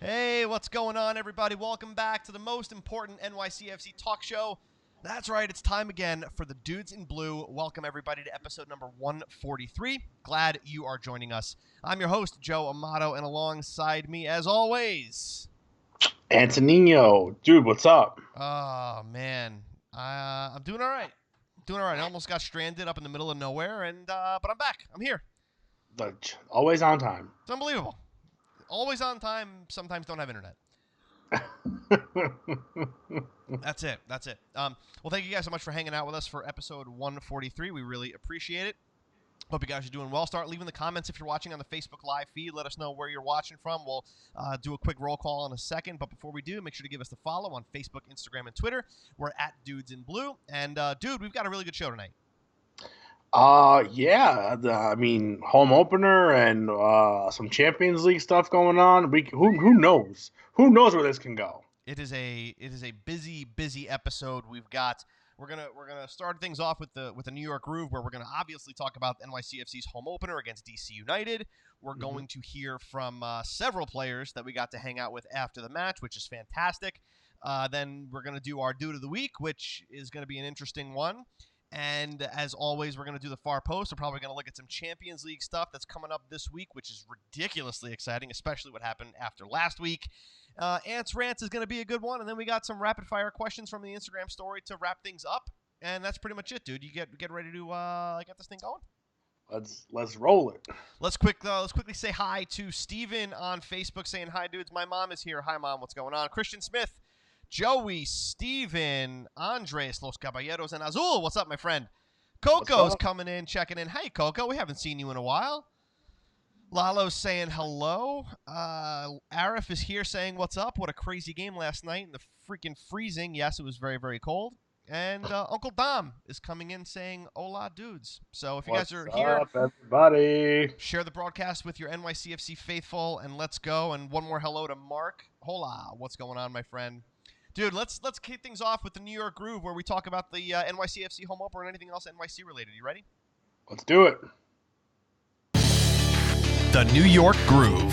Hey, what's going on, everybody? Welcome back to the most important NYCFC talk show. That's right, it's time again for the Dudes in Blue. Welcome, everybody, to episode number 143. Glad you are joining us. I'm your host, Joe Amato, and alongside me, as always... Antonino. Dude, what's up? Oh, man. I'm doing all right. I almost got stranded up in the middle of nowhere, but I'm back. I'm here. Always on time. It's unbelievable. Always on time, sometimes don't have internet. That's it. Well, thank you guys so much for hanging out with us for episode 143. We really appreciate it. Hope you guys are doing well. Start leaving the comments if you're watching on the Facebook Live feed. Let us know where you're watching from. We'll do a quick roll call in a second. But before we do, make sure to give us the follow on Facebook, Instagram, and Twitter. We're at Dudes in Blue. And, dude, we've got a really good show tonight. Yeah. Home opener and some Champions League stuff going on. Who knows? Who knows where this can go? It is a busy episode. We're gonna start things off with the New York Groove, where we're gonna obviously talk about NYCFC's home opener against DC United. We're going to hear from several players that we got to hang out with after the match, which is fantastic. Then we're gonna do our Dude of the Week, which is gonna be an interesting one. And as always, we're going to do the far post. We're probably going to look at some Champions League stuff that's coming up this week, which is ridiculously exciting, especially what happened after last week. Ants Rants is going to be a good one. And then we got some rapid-fire questions from the Instagram story to wrap things up. And that's pretty much it, dude. You get ready to get this thing going? Let's roll it. Let's quickly say hi to Steven on Facebook saying, "Hi, dudes. My mom is here. Hi, Mom. What's going on?" Christian Smith. Joey, Steven, Andres, Los Caballeros, and Azul. What's up, my friend? Coco's coming in, checking in. Hey, Coco, we haven't seen you in a while. Lalo's saying hello. Arif is here saying what's up. What a crazy game last night in the freaking freezing. Yes, it was very, very cold. And Uncle Dom is coming in saying, "Hola, dudes." So if you guys are here, what's up, everybody? Share the broadcast with your NYCFC faithful, and let's go. And one more hello to Mark. Hola, what's going on, my friend? Dude, let's kick things off with the New York Groove, where we talk about the NYCFC home opener and anything else NYC related. You ready? Let's do it. The New York Groove.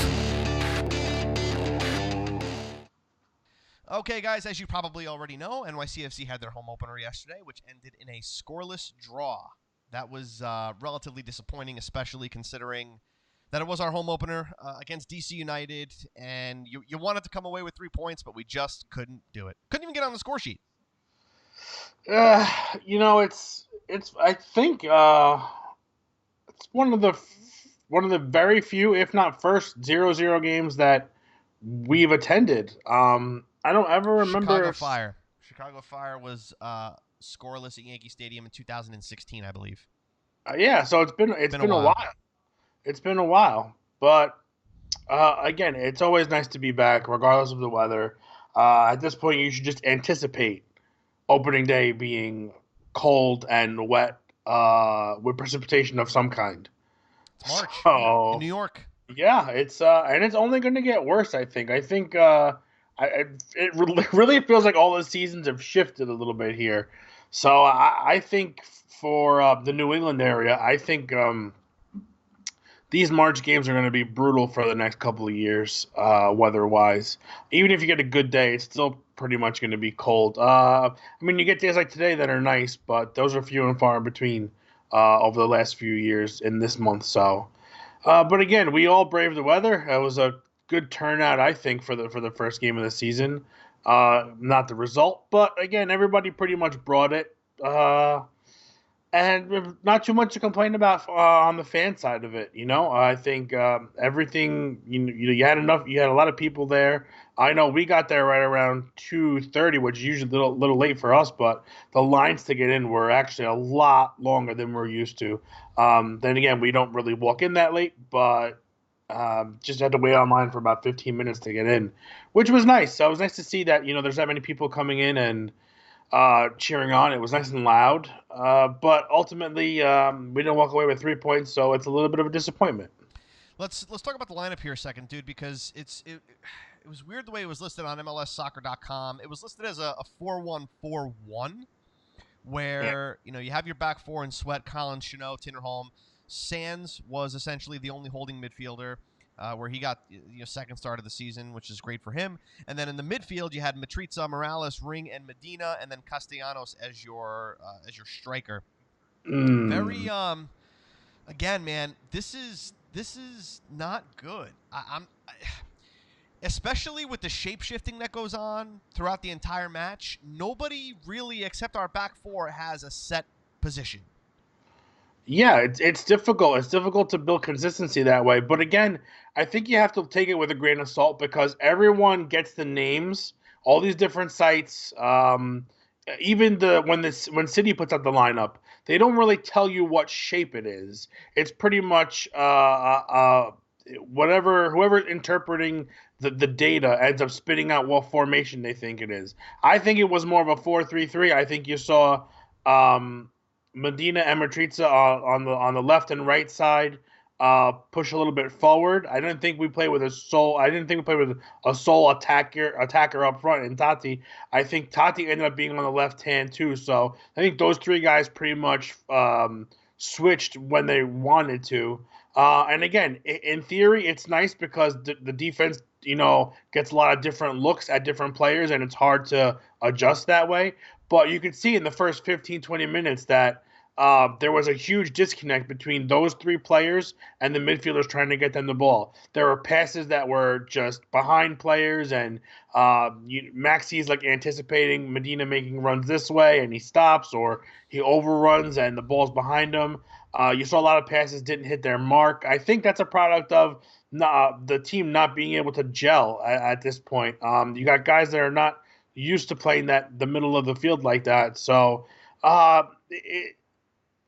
Okay, guys, as you probably already know, NYCFC had their home opener yesterday, which ended in a scoreless draw. That was relatively disappointing, especially considering that it was our home opener against DC United, and you wanted to come away with 3 points, but we just couldn't do it. Couldn't even get on the score sheet. It's I think it's one of the very few, if not first, 0-0 games that we've attended. I don't ever remember. Chicago Fire was scoreless at Yankee Stadium in 2016, I believe. Yeah, so it's been a while. It's been a while, but again, it's always nice to be back, regardless of the weather. At this point, you should just anticipate opening day being cold and wet with precipitation of some kind. It's March in New York. Yeah, it's only going to get worse. I think. It really feels like all the seasons have shifted a little bit here. So I think for the New England area, I think these March games are going to be brutal for the next couple of years, weather-wise. Even if you get a good day, it's still pretty much going to be cold. You get days like today that are nice, but those are few and far in between over the last few years in this month. So, but again, we all braved the weather. It was a good turnout, I think, for the first game of the season. Not the result, but again, everybody pretty much brought it. And not too much to complain about on the fan side of it. I think everything. You had enough. You had a lot of people there. I know we got there right around 2:30, which is usually a little late for us, but the lines to get in were actually a lot longer than we're used to. Then again, we don't really walk in that late, but just had to wait online for about 15 minutes to get in, which was nice. So it was nice to see that there's that many people coming in and cheering on. It was nice and loud, but ultimately we didn't walk away with 3 points, so it's a little bit of a disappointment. Let's talk about the lineup here a second, dude, because it was weird the way it was listed on MLSsoccer.com. It was listed as a 4-1-4-1, where you have your back four in Sweat, Collins, Chanot, Tinderholm. Sands was essentially the only holding midfielder. where he got second start of the season, which is great for him. And then in the midfield, you had Matriza, Morales, Ring, and Medina, and then Castellanos as your striker. Very again, man, this is not good. Especially with the shape-shifting that goes on throughout the entire match, nobody really, except our back four, has a set position. Yeah, it's difficult. It's difficult to build consistency that way. But again, I think you have to take it with a grain of salt because everyone gets the names, all these different sites. Even when City puts out the lineup, they don't really tell you what shape it is. It's pretty much whoever's interpreting the data ends up spitting out what formation they think it is. I think it was more of a 4-3-3. I think you saw Medina and Matriza on the left and right side push a little bit forward. I didn't think we played with a sole attacker up front in Tati. I think Tati ended up being on the left hand too. So I think those three guys pretty much switched when they wanted to. And again, in theory, it's nice because the defense, gets a lot of different looks at different players, and it's hard to adjust that way. But you could see in the first 15, 20 minutes that there was a huge disconnect between those three players and the midfielders trying to get them the ball. There were passes that were just behind players, and Maxi's like anticipating Medina making runs this way, and he stops, or he overruns and the ball's behind him. You saw a lot of passes didn't hit their mark. I think that's a product of the team not being able to gel at this point. You got guys that are not used to playing the middle of the field like that. So,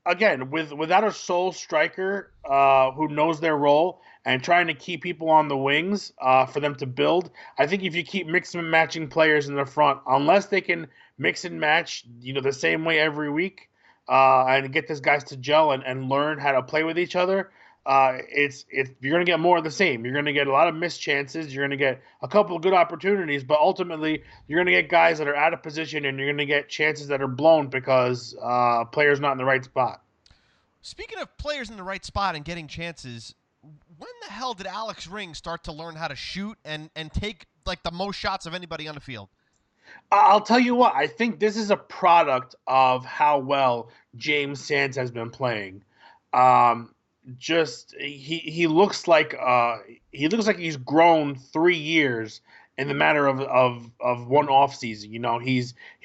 again, without a sole striker who knows their role and trying to keep people on the wings for them to build, I think if you keep mixing and matching players in the front, unless they can mix and match, the same way every week, and get these guys to gel and learn how to play with each other, you're going to get more of the same. You're going to get a lot of missed chances. You're going to get a couple of good opportunities, but ultimately you're going to get guys that are out of position, and you're going to get chances that are blown because players not in the right spot. Speaking of players in the right spot and getting chances, when the hell did Alex Ring start to learn how to shoot and take like the most shots of anybody on the field? I'll tell you what, I think this is a product of how well James Sands has been playing. He looks like he's grown 3 years in the matter of one off season. He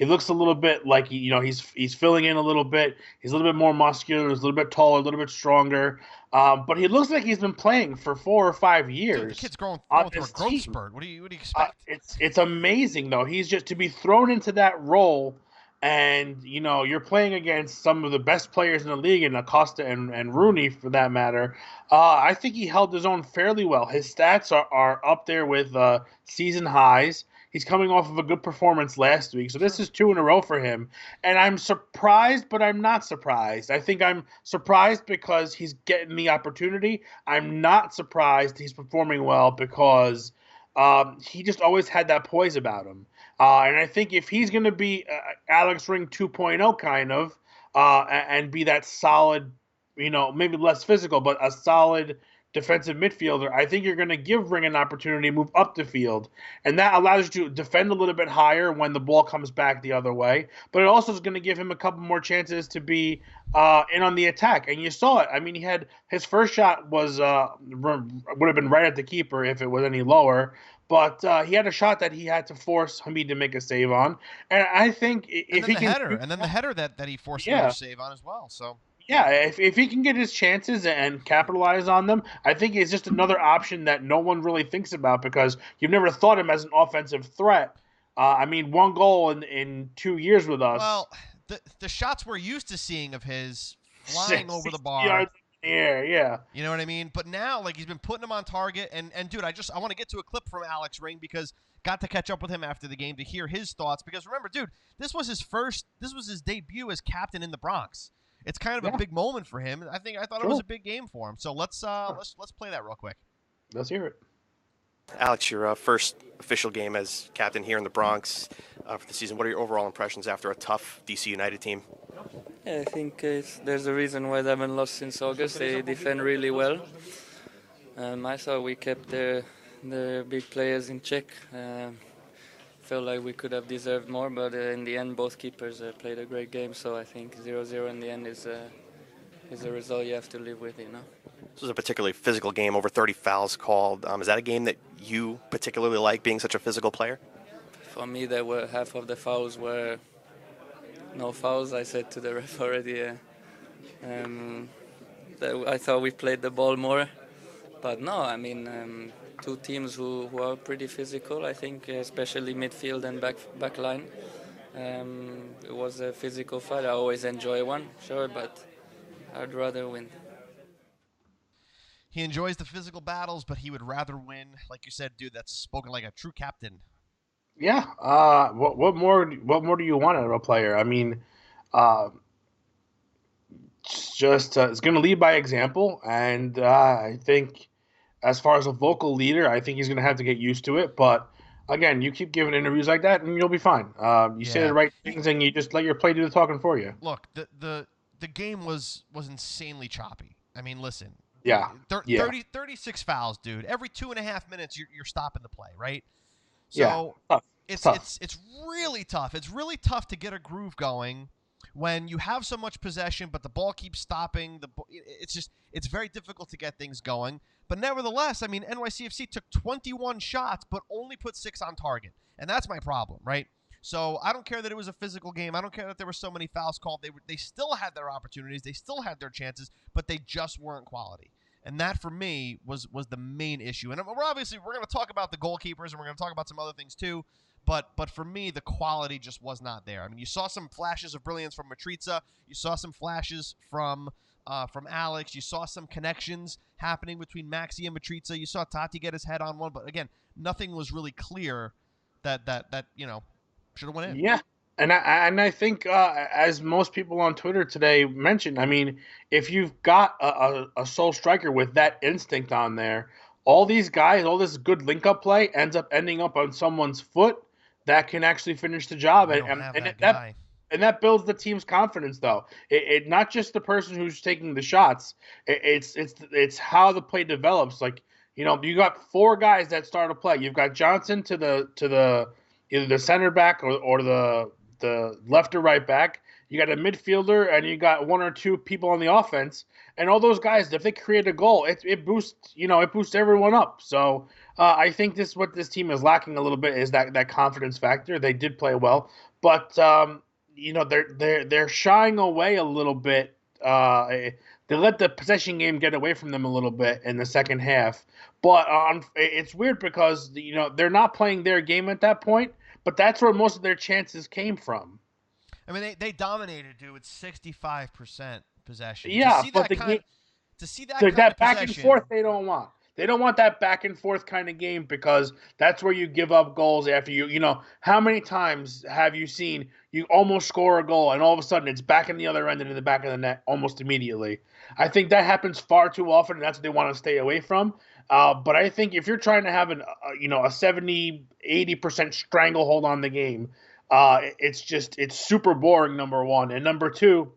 looks a little bit like he's filling in a little bit. He's a little bit more muscular, he's a little bit taller, a little bit stronger. But he looks like he's been playing for 4 or 5 years. Dude, the kid's going through a growth spurt. What do you expect? It's amazing though. He's just to be thrown into that role. And, you're playing against some of the best players in the league, and Acosta and Rooney, for that matter. I think he held his own fairly well. His stats are up there with season highs. He's coming off of a good performance last week. So this is 2 in a row for him. And I'm surprised, but I'm not surprised. I think I'm surprised because he's getting the opportunity. I'm not surprised he's performing well because he just always had that poise about him. And I think if he's going to be Alex Ring 2.0 kind of, and be that solid, maybe less physical, but a solid defensive midfielder, I think you're going to give Ring an opportunity to move up the field. And that allows you to defend a little bit higher when the ball comes back the other way. But it also is going to give him a couple more chances to be in on the attack. And you saw it. I mean, he had his first shot would have been right at the keeper if it was any lower. But he had a shot that he had to force Hamid to make a save on, and I think if he can, and then the header that he forced him to save on as well. So yeah, if he can get his chances and capitalize on them, I think it's just another option that no one really thinks about because you've never thought him as an offensive threat. 1 goal in 2 years with us. Well, the shots we're used to seeing of his flying over the bar. Yards. Yeah. You know what I mean? But now, he's been putting him on target. And dude, I want to get to a clip from Alex Ring because got to catch up with him after the game to hear his thoughts. Because remember, dude, this was his debut as captain in the Bronx. It's kind of a big moment for him. I thought it was a big game for him. So let's play that real quick. Let's hear it. Alex, your first official game as captain here in the Bronx for the season. What are your overall impressions after a tough DC United team? Yeah, I think there's a reason why they haven't lost since August. They defend really well. I thought we kept the big players in check. Felt like we could have deserved more, but in the end, both keepers played a great game. So I think 0-0 in the end is a result you have to live with, This was a particularly physical game, over 30 fouls called. Is that a game that you particularly like, being such a physical player? For me, there were half of the fouls were no fouls. I said to the ref already. I thought we played the ball more, but no. I mean, two teams who are pretty physical. I think, especially midfield and back line. It was a physical fight. I always enjoy one, sure, but I'd rather win. He enjoys the physical battles, but he would rather win. Like you said, dude, that's spoken like a true captain. Yeah. What more do you want out of a player? I mean, it's going to lead by example, and I think as far as a vocal leader, I think he's going to have to get used to it. But again, you keep giving interviews like that, and you'll be fine. You say the right things, and you just let your play do the talking for you. Look, the game was insanely choppy. I mean, listen. Yeah. 36 fouls, dude. Every 2.5 minutes, you're stopping the play, right? So it's really tough. It's really tough to get a groove going when you have so much possession, but the ball keeps stopping. It's very difficult to get things going. But nevertheless, I mean, NYCFC took 21 shots, but only put 6 on target, and that's my problem, right? So I don't care that it was a physical game. I don't care that there were so many fouls called. They still had their opportunities. They still had their chances, but they just weren't quality. And that, for me, was the main issue. And we're going to talk about the goalkeepers, and we're going to talk about some other things too. But for me, the quality just was not there. I mean, you saw some flashes of brilliance from Matriza. You saw some flashes from Alex. You saw some connections happening between Maxi and Matriza. You saw Tati get his head on one. But, again, nothing was really clear that should have went in. Yeah. And I think, as most people on Twitter today mentioned, I mean, if you've got a sole striker with that instinct on there, all these guys, all this good link-up play ending up on someone's foot that can actually finish the job. And that builds the team's confidence, though. It not just the person who's taking the shots. It's how the play develops. Like, you got 4 guys that start a play. You've got Johnson to the either the center back or the left or right back. You got a midfielder, and you got 1 or 2 people on the offense, and all those guys, if they create a goal, it boosts everyone up. So I think what this team is lacking a little bit is that confidence factor. They did play well, but they're shying away a little bit. They let the possession game get away from them a little bit in the second half. But it's weird because they're not playing their game at that point. But that's where most of their chances came from. I mean, they dominated, dude, with 65% possession. Yeah, to see that back and forth they don't want. They don't want that back and forth kind of game, because that's where you give up goals after how many times have you seen you almost score a goal and all of a sudden it's back in the other end and in the back of the net almost immediately? I think that happens far too often, and that's what they want to stay away from. But I think if you're trying to have a 70, 80% stranglehold on the game, it's super boring, number one. And number two,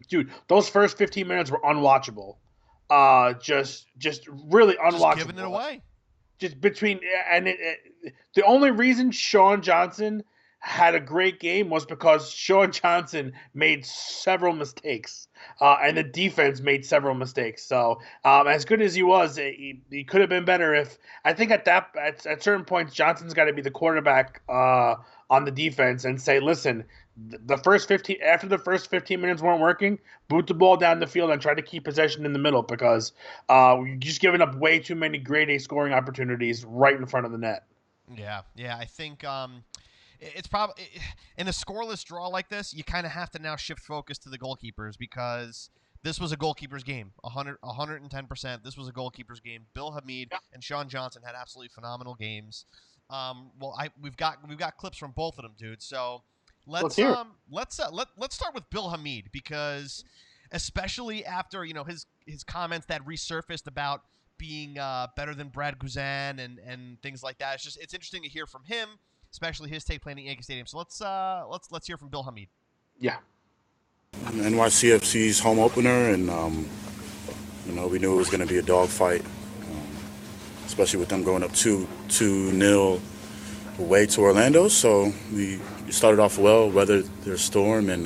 dude, those first 15 minutes were unwatchable. Just really unwatchable. Just giving it away. Just the only reason Sean Johnson had a great game was because Sean Johnson made several mistakes, and the defense made several mistakes. So as good as he was, he could have been better. If I think at certain points, Johnson's got to be the quarterback on the defense and say, listen, after the first 15 minutes weren't working, boot the ball down the field and try to keep possession in the middle, because you're just giving up way too many grade A scoring opportunities right in front of the net. Yeah, I think it's probably in a scoreless draw like this, you kind of have to now shift focus to the goalkeepers, because this was a goalkeeper's game, 110%. This was a goalkeeper's game. Bill Hamid and Sean Johnson had absolutely phenomenal games. We've got clips from both of them, dude. So let's start with Bill Hamid, because especially after his comments that resurfaced about being better than Brad Guzan and things like that. It's interesting to hear from him, especially his take playing at Yankee Stadium. So let's hear from Bill Hamid. Yeah. NYCFC's home opener, and we knew it was going to be a dogfight. especially with them going up 2-0 away to Orlando. So we started off well, weathered their storm, and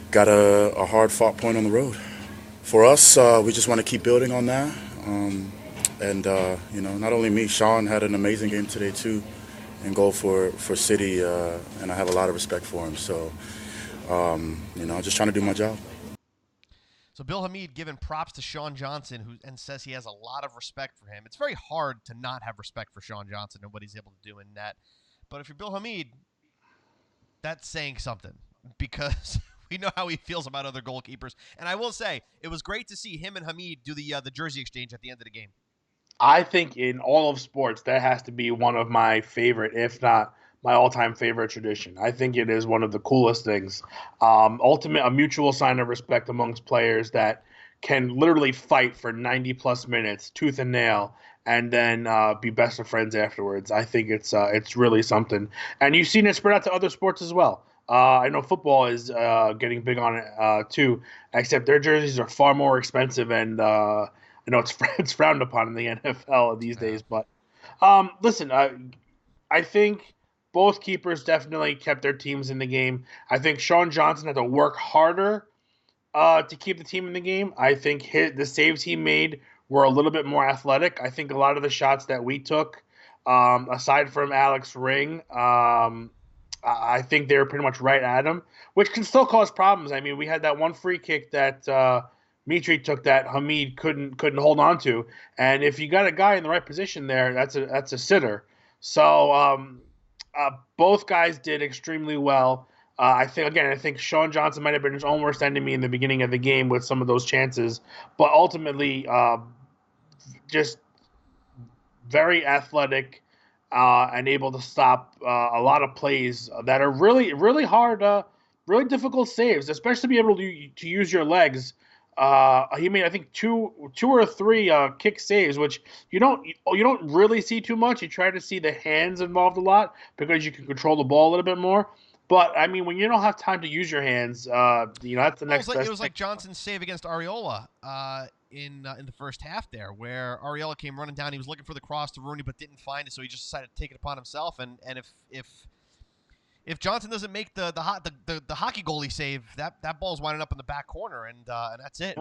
got a hard-fought point on the road. For us, we just want to keep building on that. Not only me, Sean had an amazing game today too, in goal for City, and I have a lot of respect for him. So, just trying to do my job. So Bill Hamid giving props to Sean Johnson, and says he has a lot of respect for him. It's very hard to not have respect for Sean Johnson and what he's able to do in net. But if you're Bill Hamid, that's saying something, because we know how he feels about other goalkeepers. And I will say, it was great to see him and Hamid do the jersey exchange at the end of the game. I think in all of sports, that has to be one of my favorite, if not my all-time favorite tradition. I think it is one of the coolest things. A mutual sign of respect amongst players that can literally fight for 90-plus minutes, tooth and nail, and then be best of friends afterwards. I think it's really something. And you've seen it spread out to other sports as well. I know football is getting big on it too, except their jerseys are far more expensive, and I know it's frowned upon in the NFL these days. But listen, I think both keepers definitely kept their teams in the game. I think Sean Johnson had to work harder to keep the team in the game. I think the saves he made were a little bit more athletic. I think a lot of the shots that we took, aside from Alex Ring, I think they were pretty much right at him, which can still cause problems. I mean, we had that one free kick that Mitri took that Hamid couldn't hold on to, and if you got a guy in the right position there, that's a sitter. So both guys did extremely well. I think Sean Johnson might have been his own worst enemy in the beginning of the game with some of those chances, but ultimately just very athletic and able to stop a lot of plays that are really, really hard, really difficult saves, especially to be able to use your legs. He made, I think, two or three kick saves, which you don't really see too much. You try to see the hands involved a lot because you can control the ball a little bit more. But I mean, when you don't have time to use your hands, that's the next. It was like Johnson's save against Areola in the first half there, where Areola came running down. He was looking for the cross to Rooney, but didn't find it, so he just decided to take it upon himself. And if Johnson doesn't make the hockey goalie save, that ball's winding up in the back corner, and that's it.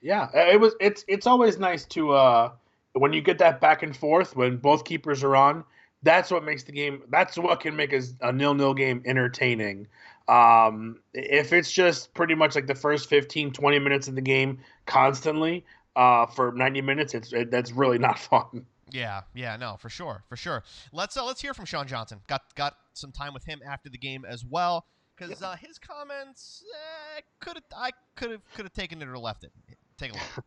Yeah, it's always nice to when you get that back and forth when both keepers are on. That's what makes the game. That's what can make a 0-0 game entertaining. If it's just pretty much like the first 15, 20 minutes of the game constantly for 90 minutes, that's really not fun. Yeah, no, for sure. Let's hear from Sean Johnson. Got some time with him after the game as well, because his comments I could have taken it or left it. Take a look.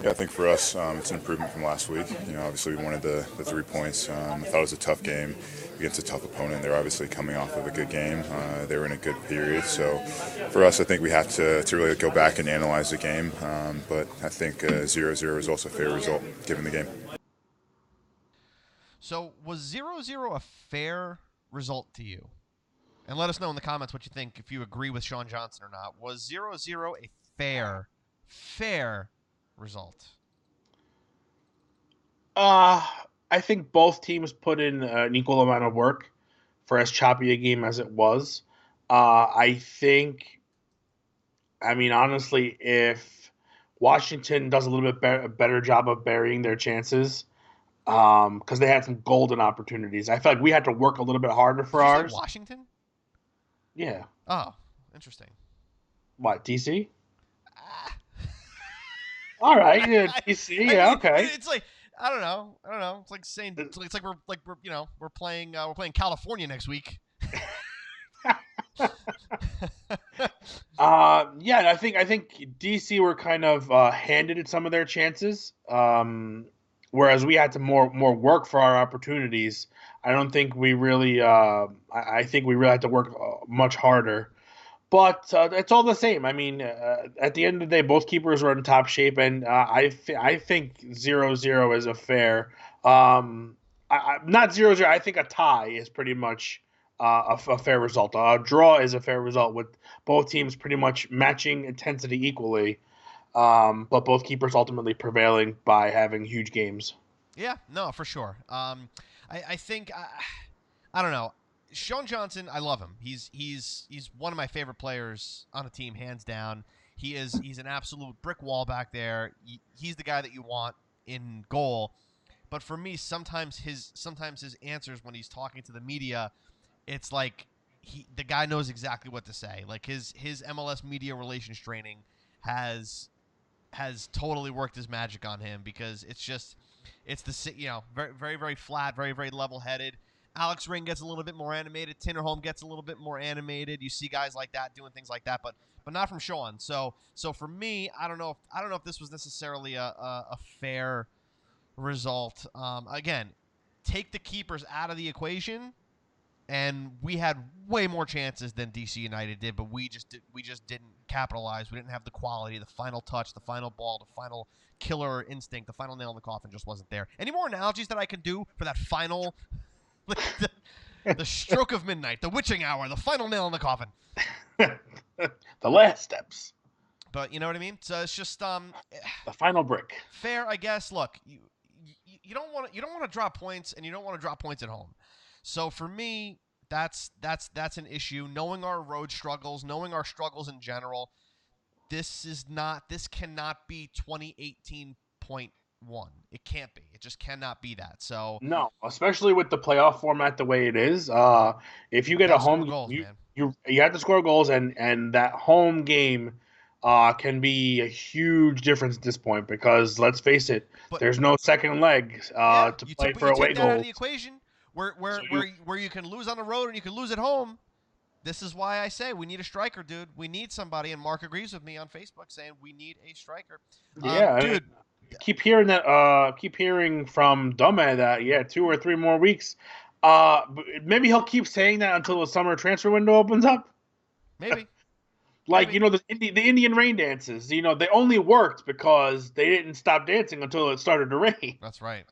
Yeah, I think for us, it's an improvement from last week. Obviously we wanted the 3 points. I thought it was a tough game against a tough opponent. They're obviously coming off of a good game. They were in a good period. So for us, I think we have to really go back and analyze the game. But I think 0-0 is also a fair result given the game. So was 0-0 a fair result to you? And let us know in the comments what you think, if you agree with Sean Johnson or not. Was 0-0 a fair result? I think both teams put in an equal amount of work for as choppy a game as it was. Honestly, if Washington does a little bit better job of burying their chances, because they had some golden opportunities, I feel like we had to work a little bit harder for ours. Washington? Yeah. Oh, interesting. What, DC? All right, yeah, DC, yeah, okay. It's like I don't know. It's like saying it's like we're playing California next week. I think DC were kind of handed at some of their chances, whereas we had to more work for our opportunities. I don't think we really. I think we really had to work much harder. But it's all the same. I mean, at the end of the day, both keepers were in top shape, and I think 0-0 is a fair. Not 0-0. I think a tie is pretty much a fair result. A draw is a fair result with both teams pretty much matching intensity equally. but both keepers ultimately prevailing by having huge games. Yeah, no, for sure. I think I don't know. Sean Johnson, I love him. He's one of my favorite players on a team, hands down. He's an absolute brick wall back there. He's the guy that you want in goal. But for me, sometimes his answers when he's talking to the media, it's like the guy knows exactly what to say. Like his MLS media relations training has totally worked his magic on him, because it's very very very flat, very very level headed. Alex Ring gets a little bit more animated. Tinnerholm gets a little bit more animated. You see guys like that doing things like that, but not from Sean. So for me, I don't know if this was necessarily a fair result. Again, take the keepers out of the equation, and we had way more chances than DC United did, but we just didn't capitalize. We didn't have the quality, the final touch, the final ball, the final killer instinct, the final nail in the coffin just wasn't there. Any more analogies that I can do for that final, the stroke of midnight, the witching hour, the final nail in the coffin? The last steps. But you know what I mean? So it's just the final brick. Fair, I guess. Look, you don't want to drop points, and you don't want to drop points at home. So for me, that's an issue. Knowing our road struggles, knowing our struggles in general, this cannot be 2018.1. It can't be. It just cannot be that. So no, especially with the playoff format the way it is. If you get a home goals, you have to score goals, and that home game can be a huge difference at this point, because let's face it, there's no second leg to play for away goals. Out of the equation, where you can lose on the road and you can lose at home. This is why I say we need a striker, dude. We need somebody, and Mark agrees with me on Facebook saying we need a striker. Yeah, dude. Keep hearing that. Keep hearing from Dumme that 2 or 3 more weeks. Maybe he'll keep saying that until the summer transfer window opens up. Maybe. Like, maybe. The Indian rain dances. They only worked because they didn't stop dancing until it started to rain. That's right.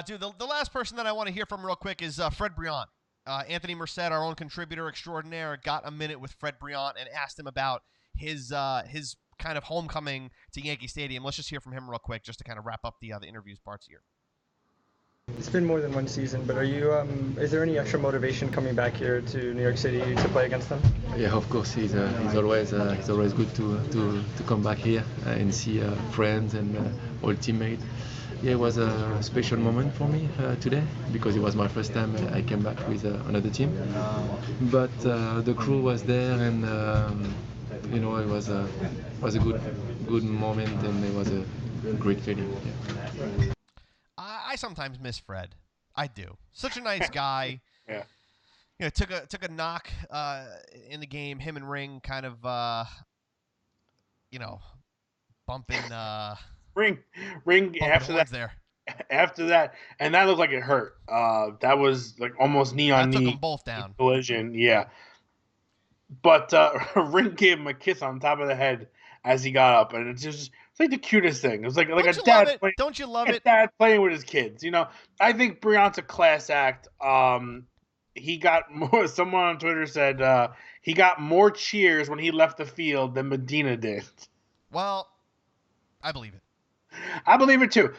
Dude, the last person that I want to hear from real quick is Fred Brillant. Anthony Merced, our own contributor extraordinaire, got a minute with Fred Brillant and asked him about his kind of homecoming to Yankee Stadium. Let's just hear from him real quick, just to kind of wrap up the interviews parts here. It's been more than one season, but are you? Is there any extra motivation coming back here to New York City to play against them? Yeah, of course. He's always good to come back here and see friends and old teammates. Yeah, it was a special moment for me today, because it was my first time I came back with another team. But the crew was there, and it was a good moment, and it was a great feeling. Yeah. I sometimes miss Fred. I do. Such a nice guy. Yeah. Took a knock in the game. Him and Ring kind of bumping. Ring after that. There. After that, and that looked like it hurt. That was like almost knee on knee. Took them both down. Collision. Yeah. But Ring gave him a kiss on top of the head as he got up, and it's like the cutest thing. It was like a dad. Don't you love it? Dad playing with his kids. I think Brillant's a class act. He got more. Someone on Twitter said he got more cheers when he left the field than Medina did. Well, I believe it. I believe it too.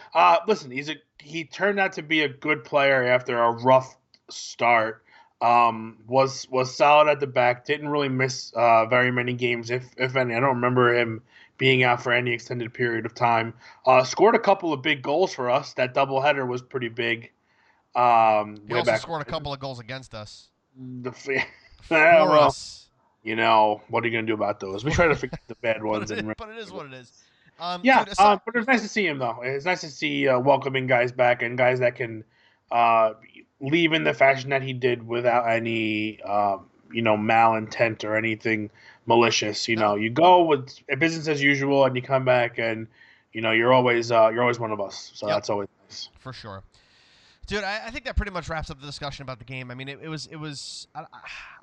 Listen, he turned out to be a good player after a rough start. Was solid at the back. Didn't really miss very many games, if any. I don't remember him being out for any extended period of time. Scored a couple of big goals for us. That doubleheader was pretty big. He also scored a couple of goals against us. Us. What are you going to do about those? We try to forget the bad ones. But it is what it is. But it's nice to see him, though. It's nice to see welcoming guys back, and guys that can leave in the fashion that he did without any, malintent or anything malicious. You go with business as usual, and you come back, and you're always one of us. So that's always nice. For sure. Dude, I think that pretty much wraps up the discussion about the game. I mean, it was I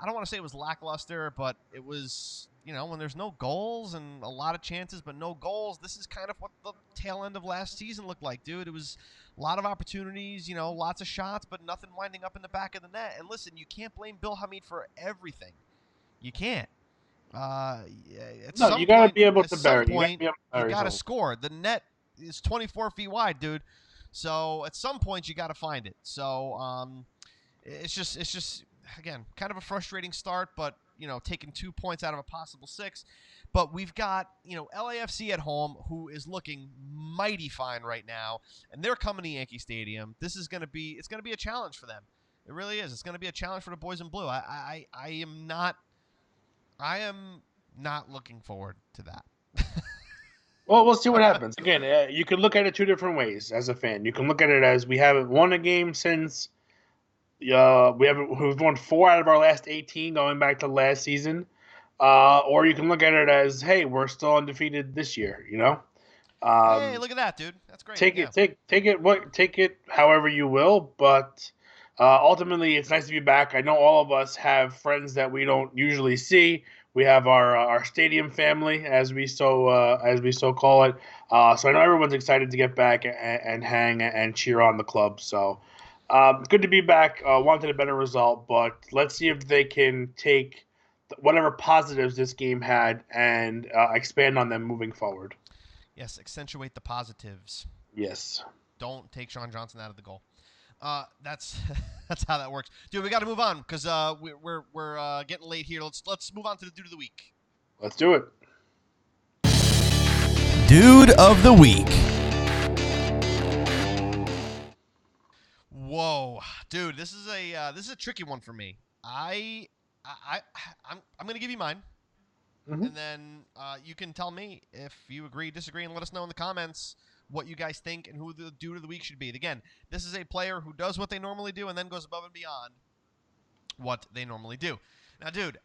don't want to say it was lackluster, but it was, when there's no goals and a lot of chances but no goals, this is kind of what the tail end of last season looked like, dude. It was a lot of opportunities, lots of shots, but nothing winding up in the back of the net. And listen, you can't blame Bill Hamid for everything. You can't. At No, some you got to point, be able at to some bury. point, You you got to something. score. The net is 24 feet wide, dude. So at some point, you got to find it. So it's just again kind of a frustrating start, but taking 2 points out of a possible 6. But we've got LAFC at home, who is looking mighty fine right now, and they're coming to Yankee Stadium. It's gonna be a challenge for them. It really is. It's gonna be a challenge for the boys in blue. I am not looking forward to that. Well, we'll see what happens. Again, you can look at it two different ways as a fan. You can look at it as we haven't won a game since we've won 4 out of our last 18 going back to last season, or you can look at it as, hey, we're still undefeated this year. Hey, look at that, dude. That's great. Take it however you will, but ultimately it's nice to be back. I know all of us have friends that we don't usually see. We have our stadium family, as we so call it. So I know everyone's excited to get back and hang and cheer on the club. So good to be back. Wanted a better result, but let's see if they can take whatever positives this game had and expand on them moving forward. Yes, accentuate the positives. Yes. Don't take Sean Johnson out of the goal. That's how that works, dude. We got to move on because we're getting late here. Let's move on to the dude of the week. Let's do it. Dude of the week. Whoa, dude, this is a tricky one for me. I'm gonna give you mine. Mm-hmm. And then you can tell me if you agree, disagree, and let us know in the comments what you guys think and who the dude of the week should be. Again, this is a player who does what they normally do and then goes above and beyond what they normally do. Now, dude,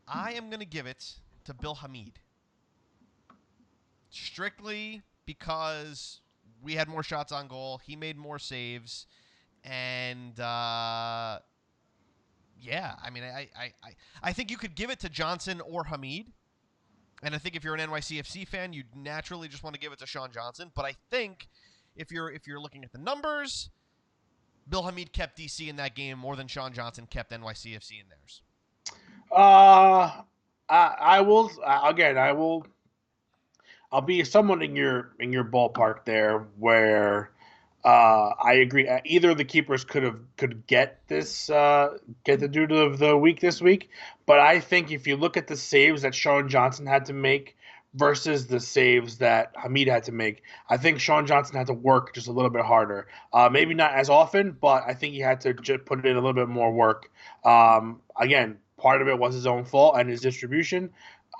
I am going to give it to Bill Hamid. Strictly because we had more shots on goal, he made more saves, and yeah, I mean, I think you could give it to Johnson or Hamid. And I think if you're an NYCFC fan, you'd naturally just want to give it to Sean Johnson. But I think if you're looking at the numbers, Bill Hamid kept DC in that game more than Sean Johnson kept NYCFC in theirs. I will again. I'll be somewhat in your ballpark there, where I agree. Either of the keepers could get the dude of the week this week, but I think if you look at the saves that Sean Johnson had to make versus the saves that Hamid had to make, I think Sean Johnson had to work just a little bit harder. Maybe not as often, but I think he had to just put in a little bit more work. Again, part of it was his own fault and his distribution.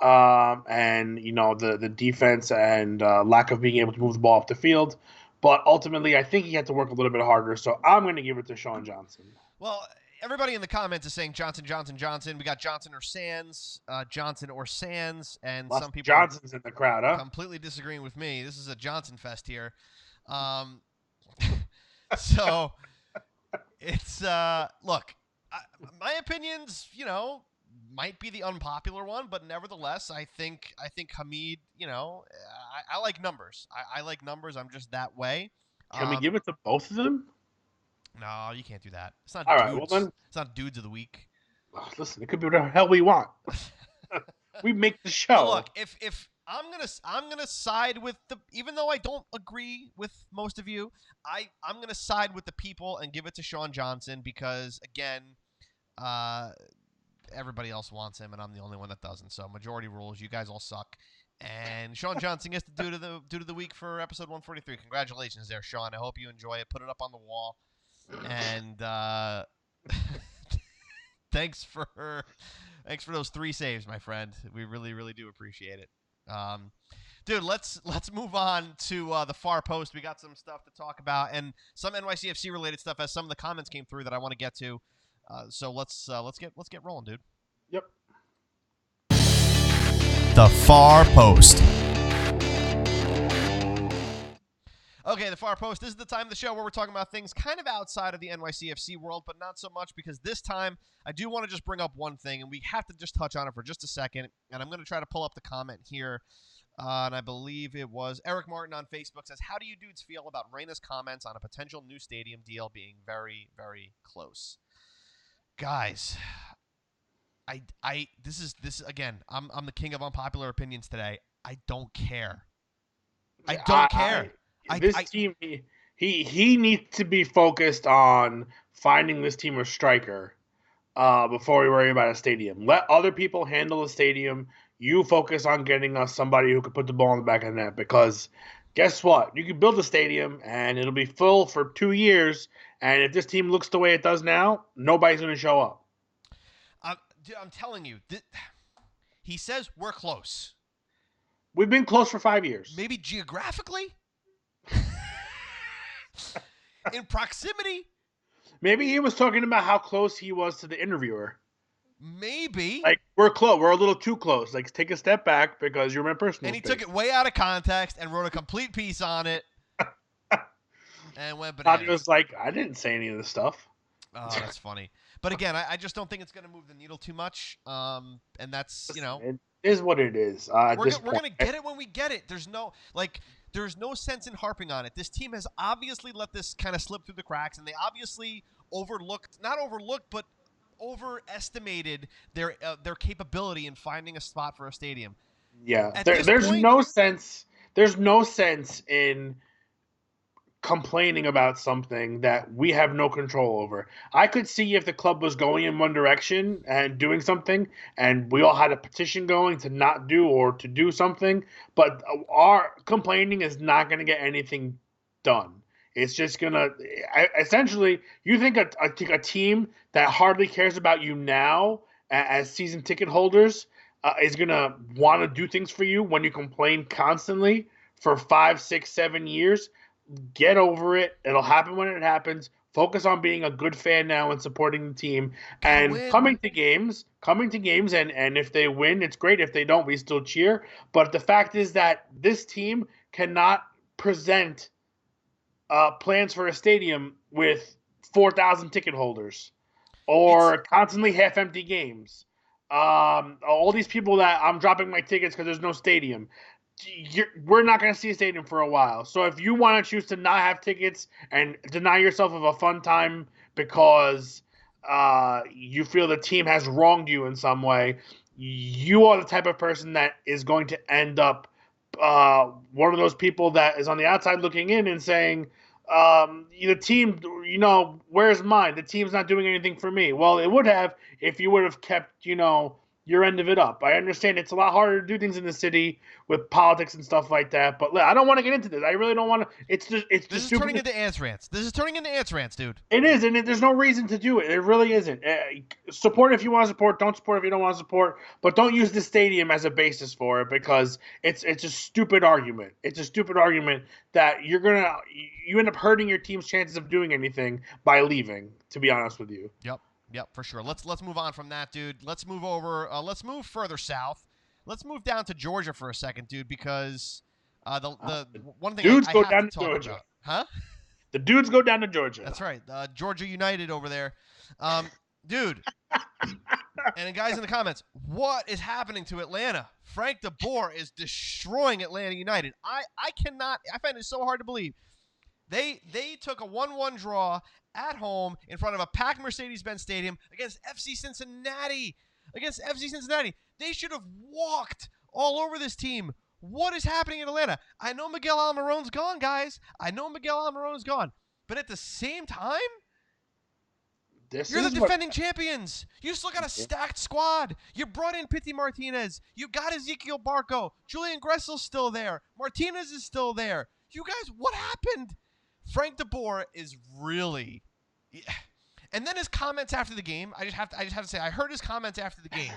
And the defense and lack of being able to move the ball off the field. But ultimately, I think he had to work a little bit harder, so I'm going to give it to Sean Johnson. Well, everybody in the comments is saying Johnson, Johnson, Johnson. We got Johnson or Sands, and Lots some people Johnsons in the crowd, huh? completely disagreeing with me. This is a Johnson fest here. So it's look, my opinions, might be the unpopular one, but nevertheless, I think Hamid, I like numbers. I like numbers. I'm just that way. Can we give it to both of them? No, you can't do that. It's not All dudes. right, well then, it's not dudes of the week. Listen, it could be whatever the hell we want. We make the show. But look, if I'm gonna side with even though I don't agree with most of you, I'm gonna side with the people and give it to Sean Johnson because again, everybody else wants him, and I'm the only one that doesn't. So majority rules. You guys all suck. And Sean Johnson gets the dude of the week for episode 143. Congratulations there, Sean. I hope you enjoy it. Put it up on the wall. And thanks for those 3 saves, my friend. We really, really do appreciate it. Dude, let's move on to the far post. We got some stuff to talk about and some NYCFC related stuff as some of the comments came through that I want to get to. So let's get rolling, dude. Yep. The far post. Okay, the far post. This is the time of the show where we're talking about things kind of outside of the NYCFC world, but not so much because this time I do want to just bring up one thing, and we have to just touch on it for just a second. And I'm going to try to pull up the comment here. And I believe it was Eric Martin on Facebook says, "How do you dudes feel about Reyna's comments on a potential new stadium deal being very, very close?" Guys, This is again. I'm the king of unpopular opinions today. I don't care. I don't care. This team, he needs to be focused on finding this team a striker before we worry about a stadium. Let other people handle the stadium. You focus on getting us somebody who can put the ball in the back of the net, because guess what? You can build a stadium and it'll be full for 2 years, and if this team looks the way it does now, nobody's going to show up. Dude, I'm telling you, he says we're close. We've been close for 5 years. Maybe geographically? In proximity? Maybe he was talking about how close he was to the interviewer. Maybe. Like, we're close. We're a little too close. Like, take a step back because you're my personal And he space. took it way out of context and wrote a complete piece on it. And went bananas. Claudio was like, I didn't say any of this stuff. Oh, that's funny. But again, I just don't think it's going to move the needle too much. And that's, It is what it is. we're going to get it when we get it. There's no sense in harping on it. This team has obviously let this kind of slip through the cracks, and they obviously but overestimated their capability in finding a spot for a stadium. Yeah, There's no sense. There's no sense in complaining about something that we have no control over. I could see if the club was going in one direction and doing something, and we all had a petition going to not do or to do something, but our complaining is not going to get anything done. It's just going to essentially, you think a team that hardly cares about you now as season ticket holders is going to want to do things for you when you complain constantly for 5, 6, 7 years? Get over it. It'll happen when it happens. Focus on being a good fan now and supporting the team and coming to games. And if they win, it's great. If they don't, we still cheer. But the fact is that this team cannot present plans for a stadium with 4,000 ticket holders or constantly half-empty games. All these people that I'm dropping my tickets because there's no stadium. We're not going to see a stadium for a while. So if you want to choose to not have tickets and deny yourself of a fun time because you feel the team has wronged you in some way, you are the type of person that is going to end up one of those people that is on the outside looking in and saying, the team, where's mine? The team's not doing anything for me. Well, it would have if you would have kept, your end of it up. I understand it's a lot harder to do things in the city with politics and stuff like that, but I don't want to get into this. I really don't want to. This is turning into ants rants. This is turning into ants rants, dude. It is, and there's no reason to do it. It really isn't. Support if you want to support. Don't support if you don't want to support. But don't use the stadium as a basis for it because it's a stupid argument. It's a stupid argument that you end up hurting your team's chances of doing anything by leaving. To be honest with you. Yep, for sure. Let's move on from that, dude. Let's move over. Let's move further south. Let's move down to Georgia for a second, dude, because the one thing dudes I go have down to talk Georgia. about, huh? The dudes go down to Georgia. That's right, Georgia United over there, dude. And guys in the comments, what is happening to Atlanta? Frank DeBoer is destroying Atlanta United. I find it so hard to believe. They took a 1-1 draw at home in front of a packed Mercedes-Benz Stadium against FC Cincinnati. They should have walked all over this team. What is happening in Atlanta? I know Miguel Almiron's gone, guys. But at the same time, you're the defending champions. You still got a stacked squad. You brought in Pity Martinez. You got Ezekiel Barco. Julian Gressel's still there. Martinez is still there. You guys, what happened? Frank DeBoer is really, and then his comments after the game. I just have to say, I heard his comments after the game.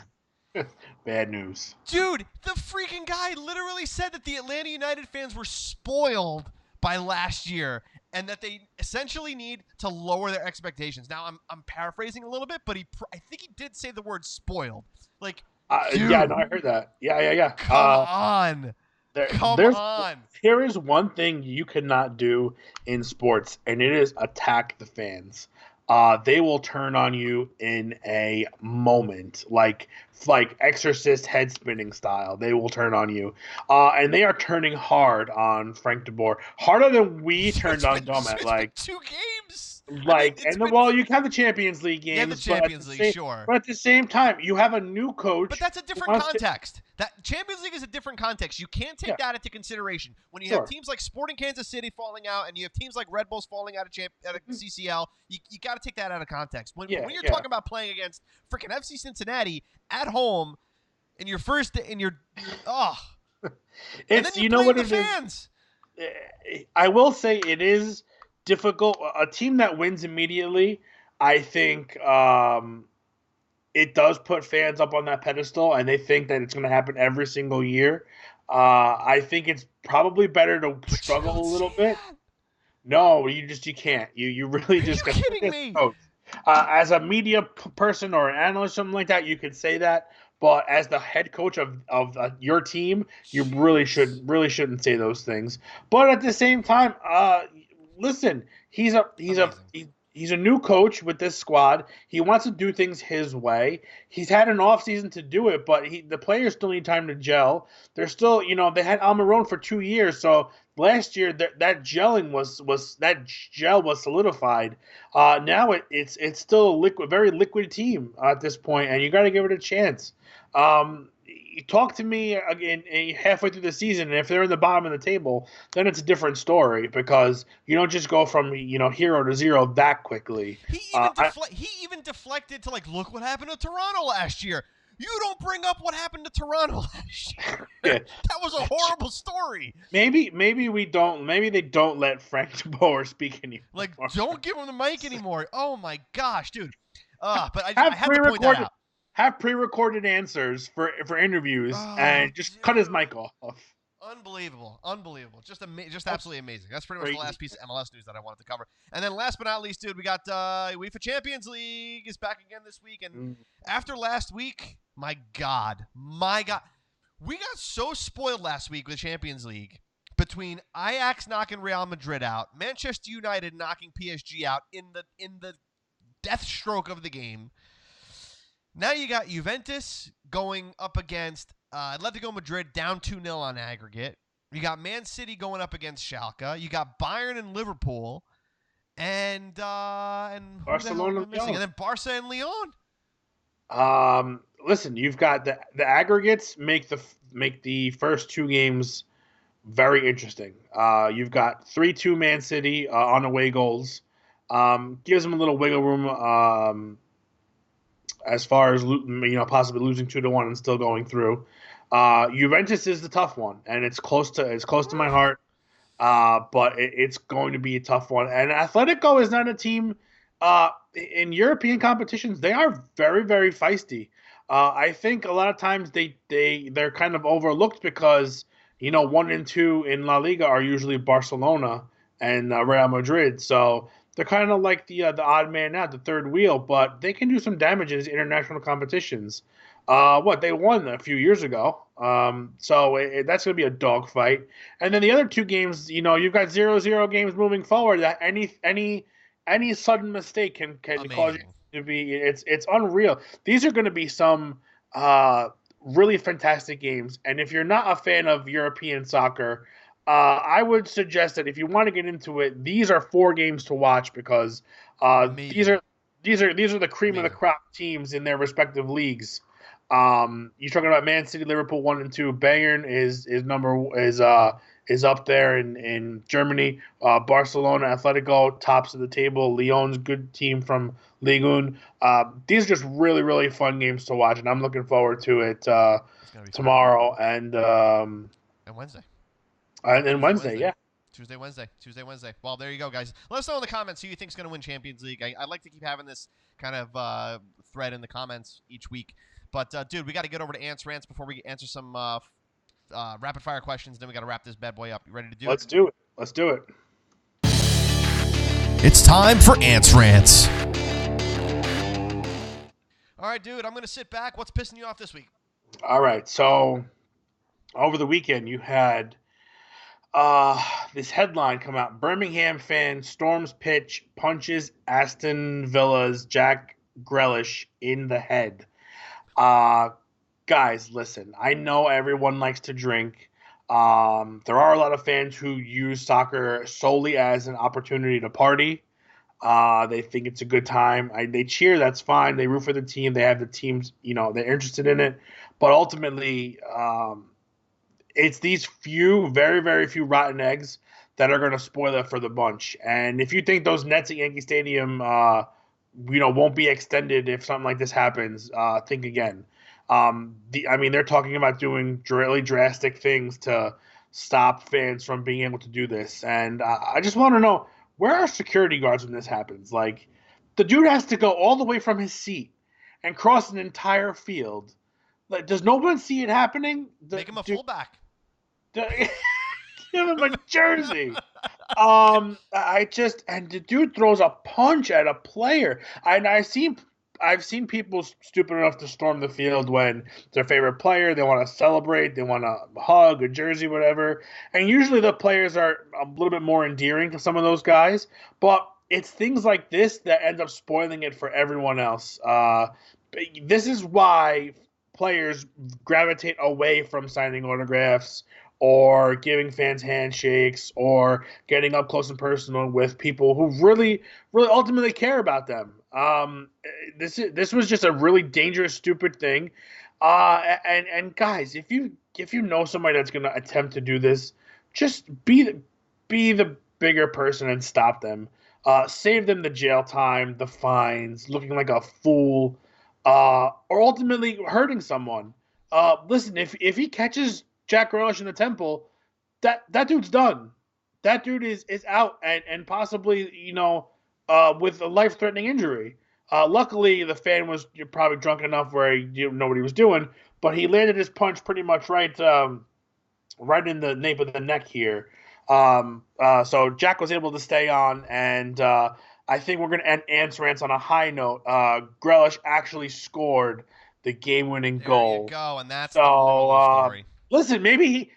Bad news, dude. The freaking guy literally said that the Atlanta United fans were spoiled by last year, and that they essentially need to lower their expectations. Now, I'm paraphrasing a little bit, but I think he did say the word spoiled. Like, dude, yeah, no, I heard that. Yeah. Come on. There is one thing you cannot do in sports, and it is attack the fans. They will turn on you in a moment, like Exorcist head spinning style. They will turn on you, and they are turning hard on Frank DeBoer, harder than we turned on Domet. Like 2 games. Like, well, you have the Champions League games. Yeah, the Champions League, sure. But at the same time, you have a new coach. But that's a different context. That Champions League is a different context. You can't take that into consideration. When you have teams like Sporting Kansas City falling out and you have teams like Red Bulls falling out of CCL, you got to take that out of context. When you're talking about playing against freaking FC Cincinnati at home in your first – and then you play the fans. I will say it is – difficult. A team that wins immediately, I think it does put fans up on that pedestal, and they think that it's going to happen every single year. I think it's probably better to struggle a little bit. No, you can't. You really just. Are you kidding me? As a media person or an analyst, something like that, you could say that. But as the head coach of your team, you really shouldn't say those things. But at the same time, listen, he's a new coach with this squad. He wants to do things his way. He's had an offseason to do it, but the players still need time to gel. They're still, they had Almiron for 2 years, so last year that gel was solidified. Now it's still a very liquid team at this point, and you got to give it a chance. Talk to me again halfway through the season, and if they're in the bottom of the table, then it's a different story because you don't just go from hero to zero that quickly. He even deflected to look what happened to Toronto last year. You don't bring up what happened to Toronto last year. Yeah. That was a horrible story. Maybe we don't. Maybe they don't let Frank de Boer speak anymore. Don't give him the mic anymore. Oh my gosh, dude. But I have to point that out. Have pre-recorded answers for interviews and just cut his mic off. Unbelievable. Just absolutely amazing. That's pretty much the last piece of MLS news that I wanted to cover. And then last but not least, dude, we got UEFA Champions League is back again this week. And after last week, my God, we got so spoiled last week with Champions League between Ajax knocking Real Madrid out, Manchester United knocking PSG out in the death stroke of the game. Now you got Juventus going up against Atletico Madrid down 2-0 on aggregate. You got Man City going up against Schalke. You got Bayern and Liverpool, and Barcelona and Lyon. And then Barca and Lyon. Listen, you've got the aggregates make the first two games very interesting. You've got 3-2 Man City on away goals. Gives them a little wiggle room. As far as possibly losing 2-1 and still going through, Juventus is the tough one, and it's close to my heart. But it's going to be a tough one. And Atletico is not a team in European competitions. They are very, very feisty. I think a lot of times they're kind of overlooked because 1 and 2 in La Liga are usually Barcelona and Real Madrid. So they're kind of like the odd man out, the third wheel, but they can do some damage in international competitions. They won a few years ago, so that's going to be a dogfight. And then the other two games, you've got 0-0 games moving forward. That any sudden mistake can cause you to be. It's unreal. These are going to be some really fantastic games. And if you're not a fan of European soccer, I would suggest that if you want to get into it, these are 4 games to watch because these are the cream of the crop teams in their respective leagues. You're talking about Man City, Liverpool 1 and 2. Bayern is up there in Germany. Barcelona, Atletico tops of the table. Lyon's good team from Ligue 1. These are just really, really fun games to watch, and I'm looking forward to it tomorrow and Wednesday. And then Wednesday, yeah. Tuesday, Wednesday. Well, there you go, guys. Let us know in the comments who you think is going to win Champions League. I'd like to keep having this kind of thread in the comments each week. But, dude, we got to get over to Ants Rants before we answer some rapid-fire questions. Then we got to wrap this bad boy up. You ready to do it? Let's do it. It's time for Ants Rants. All right, dude, I'm going to sit back. What's pissing you off this week? All right, so over the weekend you had this headline come out. Birmingham fan storms pitch, punches Aston Villa's Jack Grealish in the head. Guys, listen, I know everyone likes to drink. There are a lot of fans who use soccer solely as an opportunity to party. They think it's a good time. They cheer, that's fine. They root for the team. They have the teams, they're interested in it. But ultimately, it's these few, very, very few rotten eggs that are going to spoil it for the bunch. And if you think those Nets at Yankee Stadium, won't be extended if something like this happens, think again. They're talking about doing really drastic things to stop fans from being able to do this. And I just want to know, where are security guards when this happens? Like, the dude has to go all the way from his seat and cross an entire field. Like, does no one see it happening? Make him a fullback. Give him a jersey. And the dude throws a punch at a player. And I've seen people stupid enough to storm the field when their favorite player, they want to celebrate, they want to hug, a jersey, whatever. And usually the players are a little bit more endearing to some of those guys. But it's things like this that end up spoiling it for everyone else. This is why players gravitate away from signing autographs or giving fans handshakes or getting up close and personal with people who really, really ultimately care about them. This was just a really dangerous, stupid thing. And guys, if you know somebody that's going to attempt to do this, just be the bigger person and stop them. Save them the jail time, the fines, looking like a fool, or ultimately hurting someone. Listen, if he catches Jack Grealish in the temple, that dude's done. That dude is out and possibly, with a life-threatening injury. Luckily, the fan was probably drunk enough where he didn't know what he was doing, but he landed his punch pretty much right in the nape of the neck here. So Jack was able to stay on, and I think we're going to end Ants Rants on a high note. Grealish actually scored the game-winning goal. There you go, and that's the moral of the story. Listen, maybe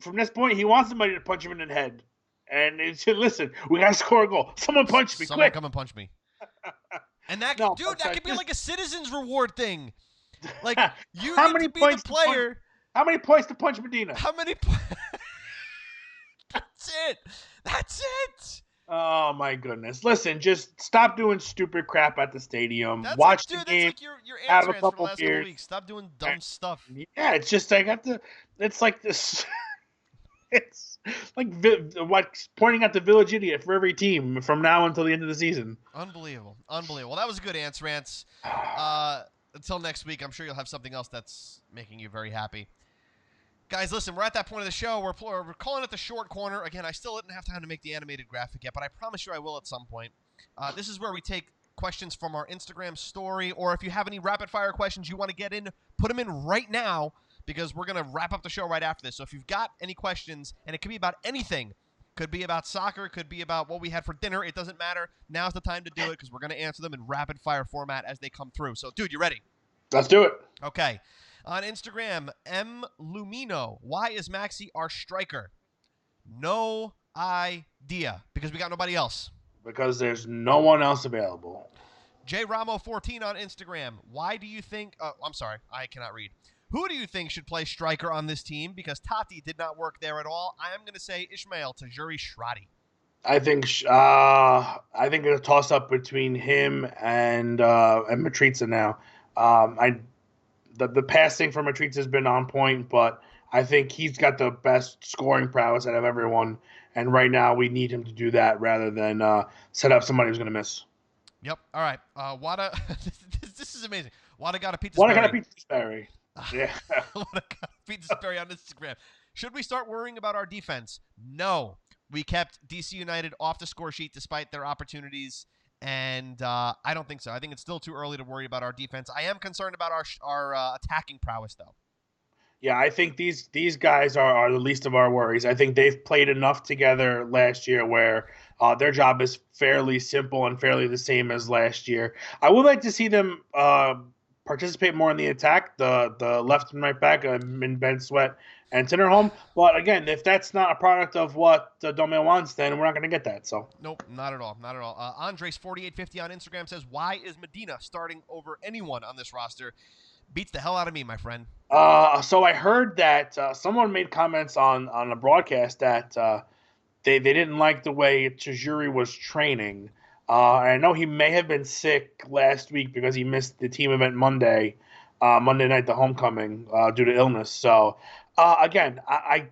from this point he wants somebody to punch him in the head, and he said, "Listen, we got to score a goal. Someone punch me, Someone quick! Come and punch me." And that could be like a citizen's reward thing. Like, you How get many to be points the player. How many points to punch Medina? How many? That's it. Oh my goodness! Listen, just stop doing stupid crap at the stadium. Watch the game. That's like your have answer a for couple the last beers. couple weeks. Stop doing dumb stuff. Yeah, it's just it's like this. It's like pointing at the village idiot for every team from now until the end of the season. Unbelievable. Well, that was a good Ants Rants. Until next week, I'm sure you'll have something else that's making you very happy. Guys, listen, we're at that point of the show. We're calling it the short corner. Again, I still didn't have time to make the animated graphic yet, but I promise you I will at some point. This is where we take questions from our Instagram story, or if you have any rapid-fire questions you want to get in, put them in right now, because we're going to wrap up the show right after this. So if you've got any questions, and it could be about anything, could be about soccer, could be about what we had for dinner, it doesn't matter. Now's the time to do it, because we're going to answer them in rapid-fire format as they come through. So, dude, you ready? Let's do it. Okay. On Instagram, M. Lumino, why is Maxi our striker? No idea, because we got nobody else. Because there's no one else available. J. Ramo14 on Instagram, why do you think... I'm sorry, I cannot read. Who do you think should play striker on this team? Because Tati did not work there at all. I am going to say Ismail Tajuri Shradi. I think it's a toss-up between him and Matriza now. The passing from Matriza has been on point, but I think he's got the best scoring prowess out of everyone. And right now, we need him to do that rather than set up somebody who's going to miss. Yep. All right. Wada, this is amazing. Wada got a pizza. Wada got a pizza Sperry. Yeah. Wada got a pizza Sperry on Instagram. Should we start worrying about our defense? No. We kept DC United off the score sheet despite their opportunities. And I don't think so. I think it's still too early to worry about our defense. I am concerned about our attacking prowess, though. Yeah, I think these guys are the least of our worries. I think they've played enough together last year where their job is fairly simple and fairly the same as last year. I would like to see them participate more in the attack, the left and right back in Ben Sweat and Tinnerholm. But again, if that's not a product of what Dome wants, then we're not going to get that. So nope, not at all. Andres4850 on Instagram says, why is Medina starting over anyone on this roster? Beats the hell out of me, my friend. So I heard that someone made comments on a broadcast that they didn't like the way Tajuri was training. I know he may have been sick last week because he missed the team event Monday night, the homecoming, due to illness. So again, I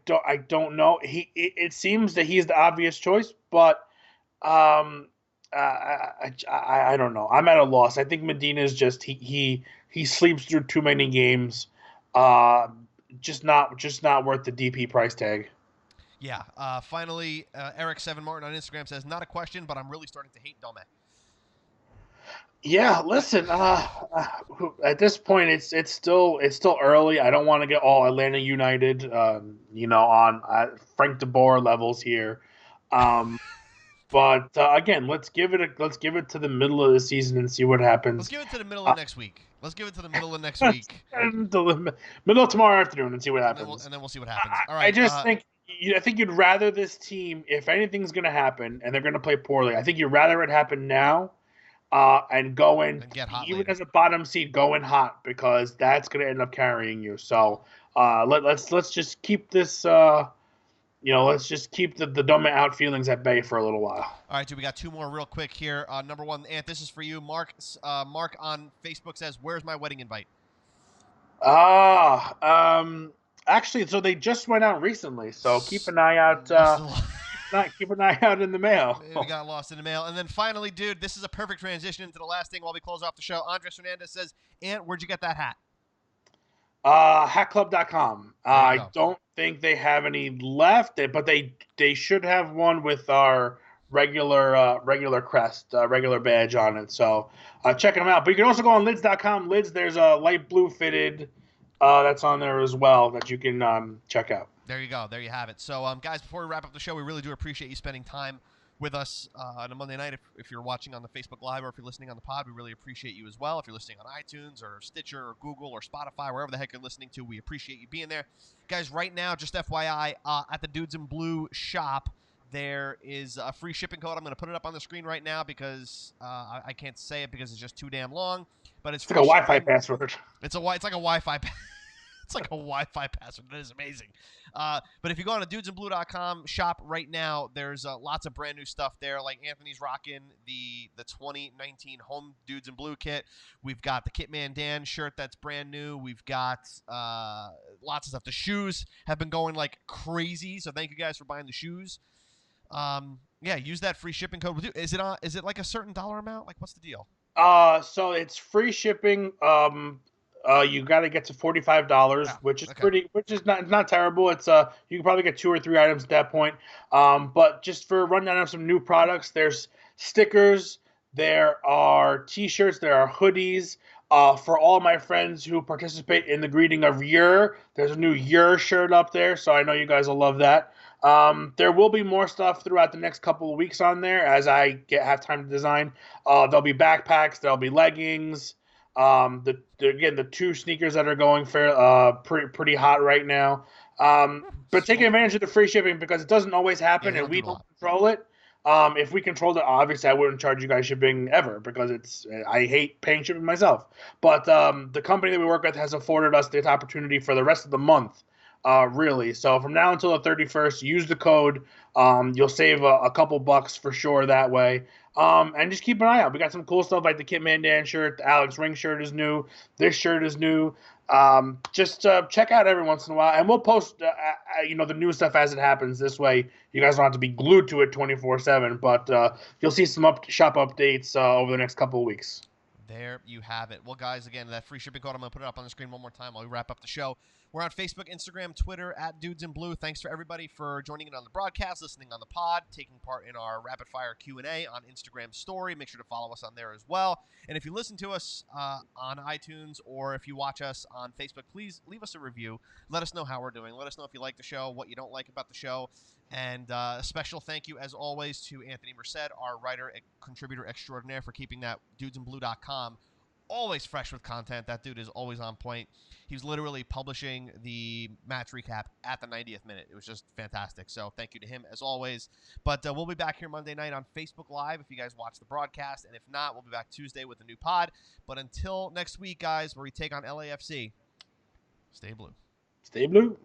don't know. It seems that he's the obvious choice, but I don't know. I'm at a loss. I think Medina is just he sleeps through too many games. Just not worth the DP price tag. Yeah. Finally, Eric Seven Martin on Instagram says, "Not a question, but I'm really starting to hate Dome." Yeah, listen. At this point, it's still early. I don't want to get all Atlanta United, on Frank DeBoer levels here. But again, let's give it to the middle of the season and see what happens. Let's give it to the middle of next week. Until the middle of tomorrow afternoon and see what happens. And then we'll see what happens. All right. I just think you'd rather this team, if anything's going to happen and they're going to play poorly, I think you'd rather it happen now and go in, and get hot even later. as a bottom seed, go in hot, because that's going to end up carrying you. So let's just keep this. Let's just keep the Dome out feelings at bay for a little while. All right, dude, we got two more real quick here. Number one, Ant, this is for you. Mark on Facebook says, "Where's my wedding invite?" Actually, so they just went out recently, so keep an eye out. Keep an eye out in the mail. We got lost in the mail. And then finally, dude, this is a perfect transition into the last thing while we close off the show. Andres Hernandez says, "Ant, where'd you get that hat?" Hatclub.com. I don't think they have any left, but they should have one with our regular crest, regular badge on it. So check them out. But you can also go on lids.com. Lids, there's a light blue fitted that's on there as well that you can check out. There you go. There you have it. So, guys, before we wrap up the show, we really do appreciate you spending time with us on a Monday night. If you're watching on the Facebook Live or if you're listening on the pod, we really appreciate you as well. If you're listening on iTunes or Stitcher or Google or Spotify, wherever the heck you're listening to, we appreciate you being there. Guys, right now, just FYI, at the Dudes in Blue shop, there is a free shipping code. I'm going to put it up on the screen right now because I can't say it because it's just too damn long. But it's like a Wi-Fi password. It's like a Wi-Fi password. It's like a Wi-Fi password. That is amazing. But if you go on to dudesandblue.com shop right now, there's lots of brand new stuff there. Like Anthony's rocking the 2019 Home Dudes in Blue kit. We've got the Kitman Dan shirt that's brand new. We've got lots of stuff. The shoes have been going like crazy, so thank you guys for buying the shoes. Use that free shipping code. Is it like a certain dollar amount? Like, what's the deal? So it's free shipping. You got to get to $45, which is not terrible. It's you can probably get 2 or 3 items at that point. But just for a rundown of some new products, there's stickers, there are T-shirts, there are hoodies. For all my friends who participate in the greeting of Year, there's a new Year shirt up there, so I know you guys will love that. There will be more stuff throughout the next couple of weeks on there as I have time to design. There'll be backpacks, there'll be leggings. The 2 sneakers that are going pretty hot right now. But taking advantage of the free shipping because it doesn't always happen and we don't control it. If we controlled it, obviously I wouldn't charge you guys shipping ever because I hate paying shipping myself. But the company that we work with has afforded us this opportunity for the rest of the month. Really. So from now until the 31st, use the code. You'll save a couple bucks for sure that way. And just keep an eye out. We got some cool stuff like the Kitman Dan shirt. The Alex Ring shirt is new. This shirt is new. Just check out every once in a while. And we'll post, the new stuff as it happens. This way you guys don't have to be glued to it 24/7. But you'll see some shop updates over the next couple of weeks. There you have it. Well, guys, again, that free shipping code, I'm going to put it up on the screen one more time while we wrap up the show. We're on Facebook, Instagram, Twitter, at Dudes in Blue. Thanks for everybody for joining in on the broadcast, listening on the pod, taking part in our rapid-fire Q&A on Instagram story. Make sure to follow us on there as well. And if you listen to us on iTunes or if you watch us on Facebook, please leave us a review. Let us know how we're doing. Let us know if you like the show, what you don't like about the show. And a special thank you, as always, to Anthony Merced, our writer and contributor extraordinaire, for keeping that dudesandblue.com always fresh with content. That dude is always on point. He's literally publishing the match recap at the 90th minute. It was just fantastic. So thank you to him, as always. But we'll be back here Monday night on Facebook Live if you guys watch the broadcast. And if not, we'll be back Tuesday with a new pod. But until next week, guys, where we take on LAFC, stay blue. Stay blue.